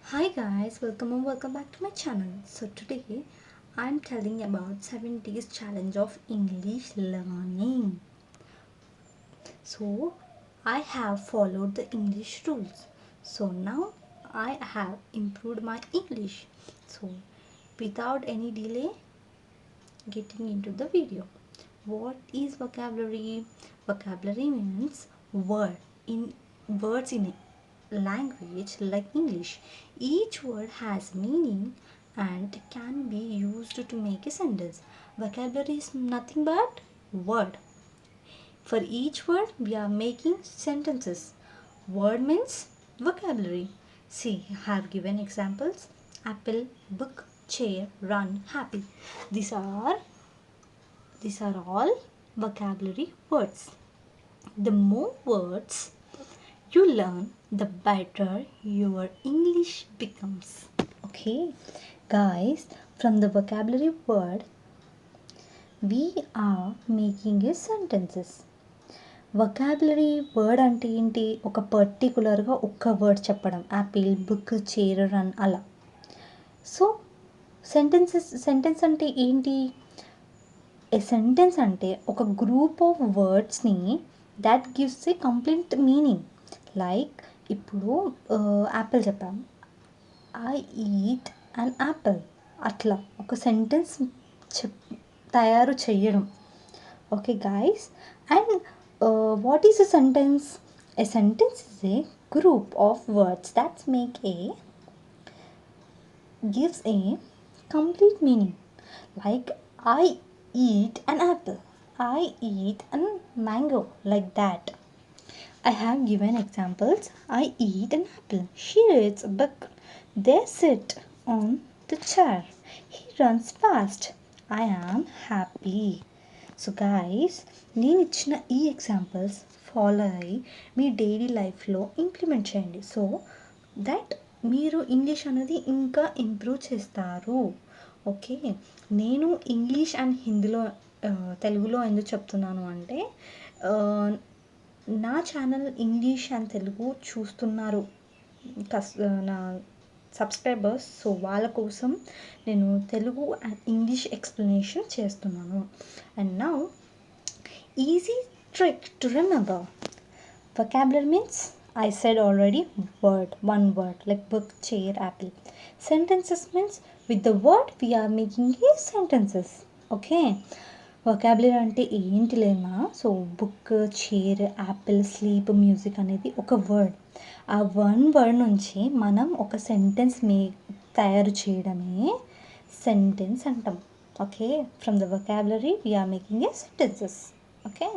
Hi guys, welcome back to my channel. So today I'm telling about 7 days challenge of English learning. So I have followed the English rules. So now I have improved my English. So without any delay, getting into the video. What is vocabulary? Vocabulary means words in a language like English. Each word has meaning and can be used to make a sentence. Vocabulary is nothing but word. For each word we are making sentences. Word means vocabulary. See, I have given examples: apple, book, chair, run, happy. These are these are all vocabulary words. The more words you learn, the better your English becomes. Okay, guys, from the vocabulary word, we are making a sentences. Vocabulary word అంటే ఏంటి? ఒక పర్టికులర్గా ఒక్క word చెప్పడం. Apple, book, chair, run అలా. So sentence అంటే ఏంటి? A sentence అంటే ఒక గ్రూప్ ఆఫ్ వర్డ్స్ని that gives a complete meaning. Like ఇప్పుడు యాపిల్ చెప్పాము, ఐ ఈట్ అన్ యాపిల్. అట్లా ఒక సెంటెన్స్ తయారు చేయడం. Okay guys, and what is a sentence? A sentence is a group of words that gives a complete meaning. Like I eat an apple, I eat a mango, like that. I have given examples. I eat an apple, she reads a book, they sit on the chair, he runs fast, I am happy. So guys, నేను ఇచ్చిన ఈ examples follow అయ్యి మీ daily లైఫ్లో implement చేయండి. So that మీరు English అనేది ఇంకా improve చేస్తారు. ఓకే, నేను ఇంగ్లీష్ అండ్ హిందీలో తెలుగులో ఎందుకు చెప్తున్నాను అంటే, నా ఛానల్ ఇంగ్లీష్ అండ్ తెలుగు చూస్తున్నారు నా సబ్స్క్రైబర్స్. సో వాళ్ళ కోసం నేను తెలుగు అండ్ ఇంగ్లీష్ ఎక్స్ప్లెనేషన్ చేస్తున్నాను. And now easy trick to remember. vocabulary means I said already one word like book, chair, apple. Sentences means with the word we are making a sentences. Okay, vocabulary అంటే ఏంటి లేమా? So book, chair, apple, sleep, music అనేది ఒక word. ఆ one word నుంచి మనం ఒక sentence తయారు చేయడమే సెంటెన్స్ అంటాం. Okay, from the vocabulary we are making a sentences. Okay,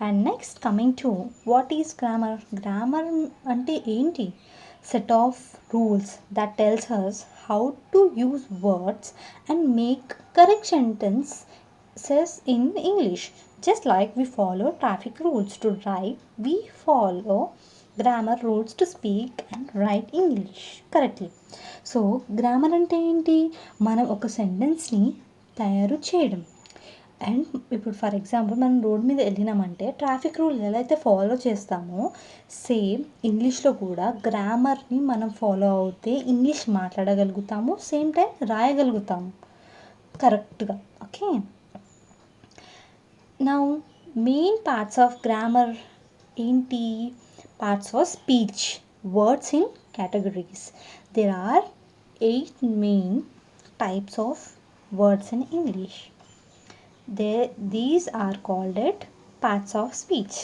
and next coming to what is grammar. Grammar అంటే ఏంటి? Set of rules that tells us how to use words and make correct sentences in English. Just like we follow traffic rules to drive, we follow grammar rules to speak and write English correctly. So grammar అంటే ఏంటి? మనం ఒక సెంటెన్స్ని తయారు చేయడం. And ఇప్పుడు for example మనం road మీద వెళ్ళినామంటే traffic rule ఎలా అయితే ఫాలో చేస్తామో, సేమ్ ఇంగ్లీష్లో కూడా గ్రామర్ని మనం ఫాలో అవుతే ఇంగ్లీష్ మాట్లాడగలుగుతాము, సేమ్ టైం రాయగలుగుతాము కరెక్ట్గా. Okay, now main parts of grammar ఏంటి? Parts of speech, words in categories. there are 8 main types of words in English. These are called it parts of speech.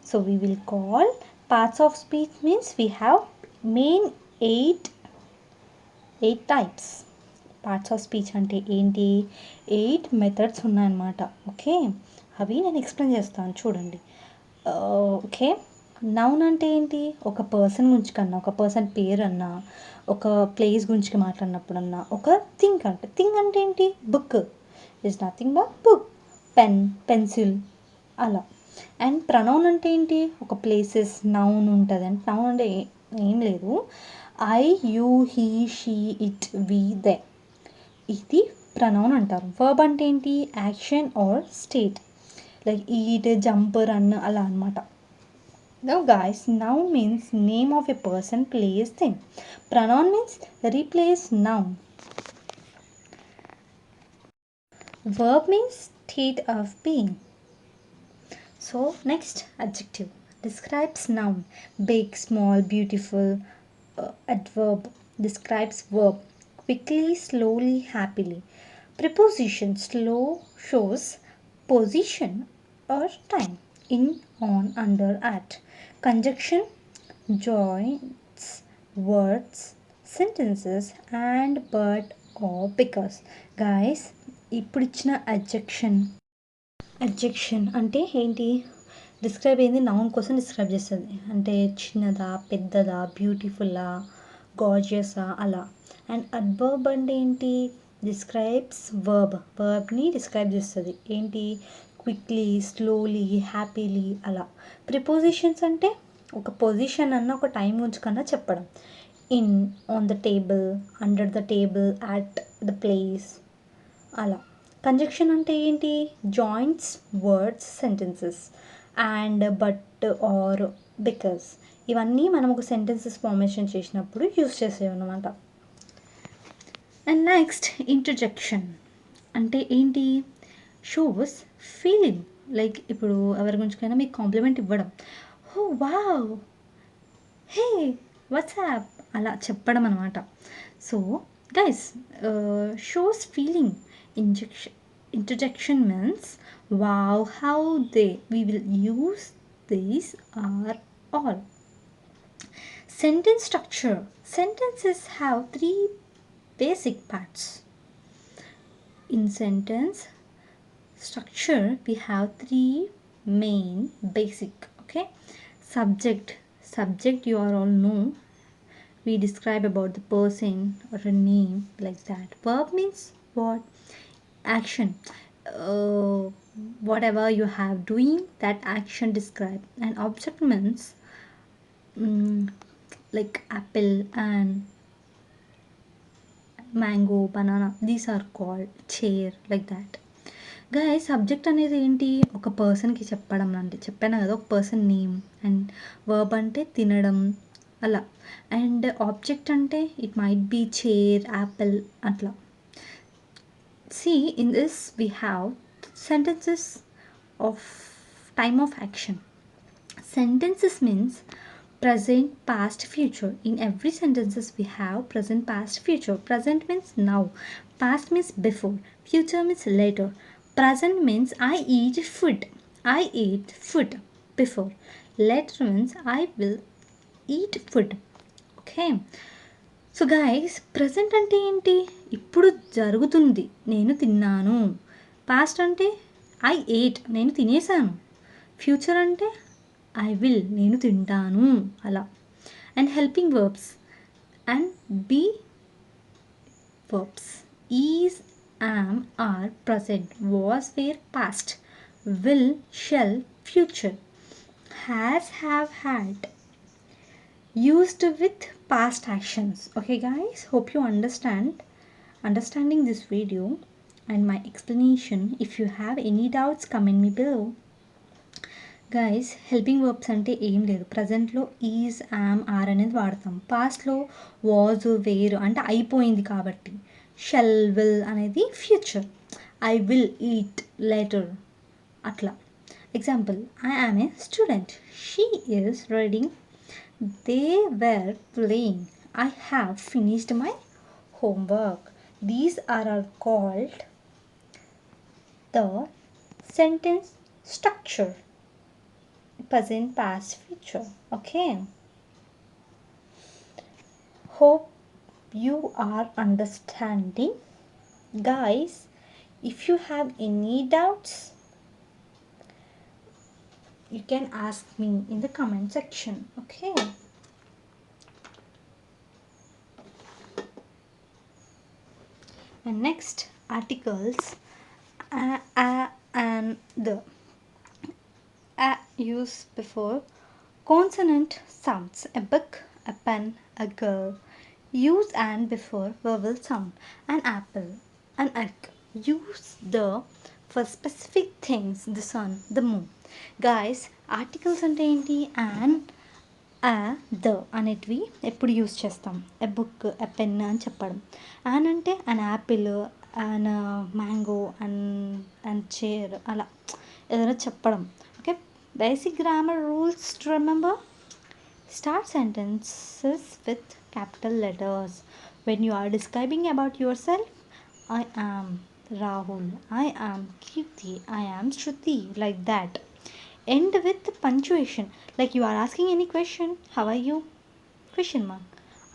So we will call parts of speech means we have main 8 types. Parts of speech అంటే ఏంటి? 8 methods ఉన్నాయన్నమాట. Okay, అవి నేను explain చేస్తాను చూడండి. Okay, noun అంటే ఏంటి? ఒక పర్సన్ గురించి కన్నా, ఒక పర్సన్ పేరు అన్నా, ఒక ప్లేస్ గురించి మాట్లాడినప్పుడన్నా, ఒక థింగ్ అంటే ఏంటి? Book is nothing but book, pen, pencil అలా. అండ్ ప్రనౌన్ అంటే ఏంటి? ఒక ప్లేసెస్ నౌన్ ఉంటుంది. అంటే నౌన్ అంటే ఏం లేదు, I, you, he, she, it, we, they, ఇది ప్రనౌన్ అంటారు. వర్బ్ అంటే ఏంటి? Action or state, like eat, jump, run అలా అనమాట. Now guys, noun means name of a person, place, thing. Pronoun means replace noun. Verb means state of being. So next, adjective describes noun. Big, small, beautiful. Adverb describes verb. Quickly, slowly, happily. Preposition slow shows position or time. In, on, under, at. Conjunction joins words, sentences and but or because. Guys, ఇప్పుడు ఇచ్చిన అడ్జెక్షన్ అంటే ఏంటి? Describe అయింది noun కోసం describe చేస్తుంది. అంటే చిన్నదా, పెద్దదా, బ్యూటిఫుల్లా, గార్జియసా అలా. అండ్ అడ్వర్బ్ అంటే ఏంటి? డిస్క్రైబ్స్ వర్బ్ని డిస్క్రైబ్ చేస్తుంది. ఏంటి? క్విక్లీ, స్లోలీ, హ్యాపీలీ అలా. ప్రిపోజిషన్స్ అంటే ఒక పొజిషన్ అన్న ఒక టైం గురించి కన్నా చెప్పడం. In, on the table, under the table, at the place అలా. కంజంక్షన్ అంటే ఏంటి? Joints words, sentences and but or because. ఇవన్నీ మనం ఒక సెంటెన్సెస్ ఫార్మేషన్ చేసినప్పుడు యూస్ చేసేవి అనమాట. అండ్ నెక్స్ట్ ఇంటర్జెక్షన్ అంటే ఏంటి? Shows feeling. లైక్ ఇప్పుడు ఎవరి గురించికైనా మీకు కాంప్లిమెంట్ ఇవ్వడం. ఓ వావ్, హే వాట్సాప్ అలా చెప్పడం అనమాట. So guys, shows feeling. Interjection means wow, how they. We will use these are all. Sentence structure. Sentences have three basic parts. In sentence structure we have three main basic. Okay, subject you are all know. We describe about the person or a name, like that. Verb means what? Action. Whatever you have doing, that action describe. And object means like apple and mango, banana, these are called chair, like that. Guys, subject అనేది ఏంటి? ఒక పర్సన్కి చెప్పడం లాంటి. చెప్పాను కదా, ఒక person name. And verb అంటే తినడం అలా. అండ్ ఆబ్జెక్ట్ అంటే it might be chair, apple అట్లా. See, in this we have sentences of time of action. Sentences means present, past, future. In every sentences we have present, past, future. Present means now, past means before, future means later. Present means I eat food. I ate food before. Later means I will eat food. Okay. So guys, present అంటే ఏంటి? ఇప్పుడు జరుగుతుంది, నేను తిన్నాను. Past అంటే I ate, నేను తినేసాను. Future అంటే ఐ విల్, నేను తింటాను అలా. And helping verbs and be verbs. Is, am, are present, was, were past, will, shall future, has, have, had, used with past actions. Okay guys, hope you understanding this video and my explanation. If you have any doubts, comment me below. Guys, helping verbs అంటే ఏం లేదు. ప్రజెంట్లో is, am, are అనేది వాడతాం. పాస్ట్లో was, wear అంటే అయిపోయింది కాబట్టి. Shall, will అనేది future. I will eat later అట్లా. Example, I am a student, she is reading, they were playing, I have finished my homework. These are all called the sentence structure. Present, past, future. Okay, hope you are understanding. Guys, if you have any doubts, you can ask me in the comment section. Okay, and next, articles and the use before consonant sounds. A book, a pen, a girl. Use and before vowel sound. An apple, an egg. Use the for specific things, the sun, the moon. Guys, articles అంటే ఏంటి? And the అనేటివి ఎప్పుడు use చేస్తాం? A book, a pen అని చెప్పడం. An అంటే an apple, and mango, and chair, అలా ఏదైనా చెప్పడం. Okay, basic grammar rules to remember. Start sentences with capital letters. When you are describing about yourself, I am Rahul, I am Kirti, I am Shruti, like that. End with punctuation. Like you are asking any question. How are you? Question mark.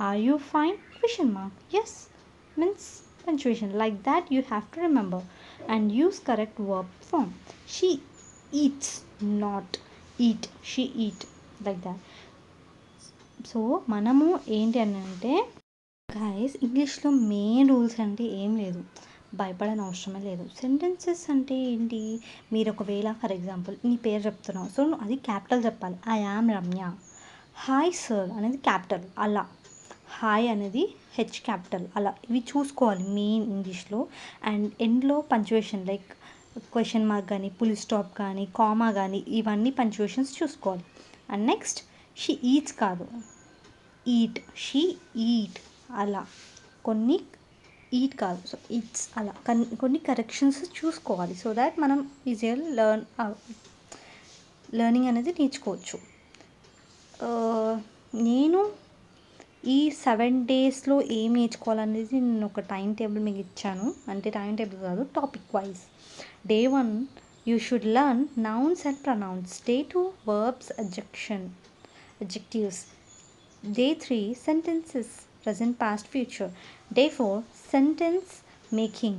Are you fine? Question mark. Yes. Means punctuation. Like that you have to remember. And use correct verb form. She eats, not eat. She eat. Like that. So మనము ఏంటి అని అంటే guys, ఇంగ్లీష్లో main rules అంటే ఏం లేదు, భయపడని అవసరమే లేదు. సెంటెన్సెస్ అంటే ఏంటి? మీరు ఒకవేళ ఫర్ ఎగ్జాంపుల్ నీ పేరు చెప్తున్నావు, సో అది క్యాపిటల్ చెప్పాలి. I am Ramya. Hi sir అనేది క్యాపిటల్, అలా. హాయ్ అనేది హెచ్ క్యాపిటల్, అలా ఇవి చూసుకోవాలి మెయిన్ ఇంగ్లీష్లో. అండ్ ఎండ్లో పంచువేషన్, లైక్ క్వశ్చన్ మార్క్ కానీ, పులి స్టాప్ కానీ, కామా కానీ, ఇవన్నీ పంచువేషన్స్ చూసుకోవాలి. అండ్ నెక్స్ట్, షీ ఈట్స్ కాదు, ఈట్, షీ ఈట్, అలా. కొన్ని ఈట్ కాదు, సో ఈట్స్, అలా కొన్ని కరెక్షన్స్ చూసుకోవాలి. సో దాట్ మనం ఈజీగా లెర్నింగ్ అనేది నేర్చుకోవచ్చు. నేను ఈ 7 డేస్లో ఏం నేర్చుకోవాలనేది నేను ఒక టైం టేబుల్ మీకు ఇచ్చాను. అంటే టైం టేబుల్ కాదు, topic wise. Day 1, you should learn nouns and pronouns. Day 2, verbs, adjectives. Day 3, sentences, present, past, future. Day 4, sentence making.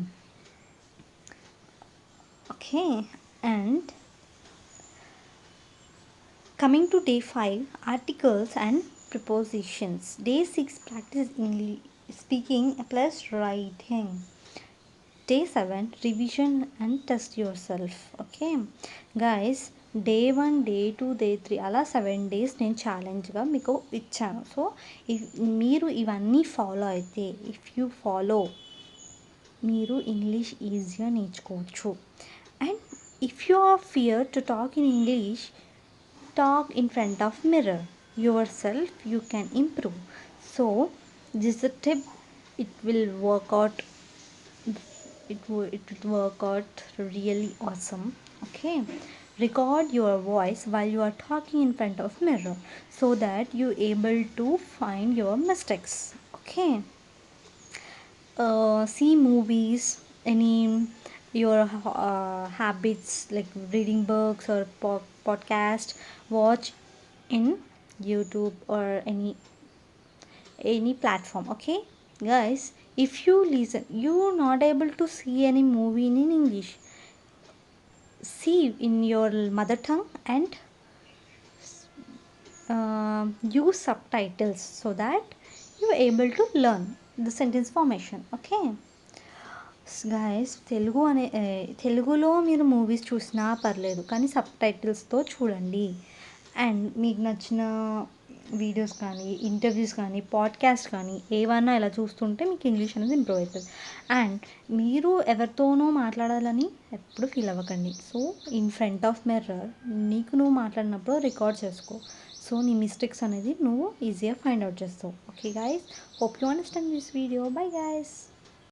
Okay, and coming to day 5, articles and prepositions. Day 6, practice English speaking plus writing. Day 7, revision and test yourself. Okay guys, day 1, day 2, day 3 అలా 7 days నేను ఛాలెంజ్గా మీకు ఇచ్చాను. So మీరు ఇవన్నీ follow అయితే, if you follow, మీరు English ఈజీగా నేర్చుకోవచ్చు. And if you or fear to talk in English, talk in front of mirror yourself, you can improve. So this is a tip, it will work out, it will work out really awesome. Okay, record your voice while you are talking in front of mirror so that you able to find your mistakes. Okay, see movies, any your habits like reading books or podcast, watch in YouTube or any platform. Okay guys, if you listen, you not able to see any movie in English, see in your mother tongue and use subtitles so that you are able to learn the sentence formation. Okay guys, తెలుగులో మీరు movies చూసినా పర్లేదు, కానీ సబ్టైటిల్స్తో చూడండి. And మీకు నచ్చిన videos కానీ, interviews కానీ, పాడ్కాస్ట్ కానీ ఏవన్నా ఇలా చూస్తుంటే మీకు ఇంగ్లీష్ అనేది ఇంప్రూవ్ అవుతుంది. అండ్ మీరు ఎవరితోనో మాట్లాడాలని ఎప్పుడు ఫీల్ అవ్వకండి. So in front of mirror నీకు నువ్వు మాట్లాడినప్పుడు రికార్డ్ చేసుకో. సో నీ మిస్టేక్స్ అనేది నువ్వు ఈజీగా ఫైండ్ అవుట్ చేస్తావు. Okay guys, hope you understand this video. Bye guys.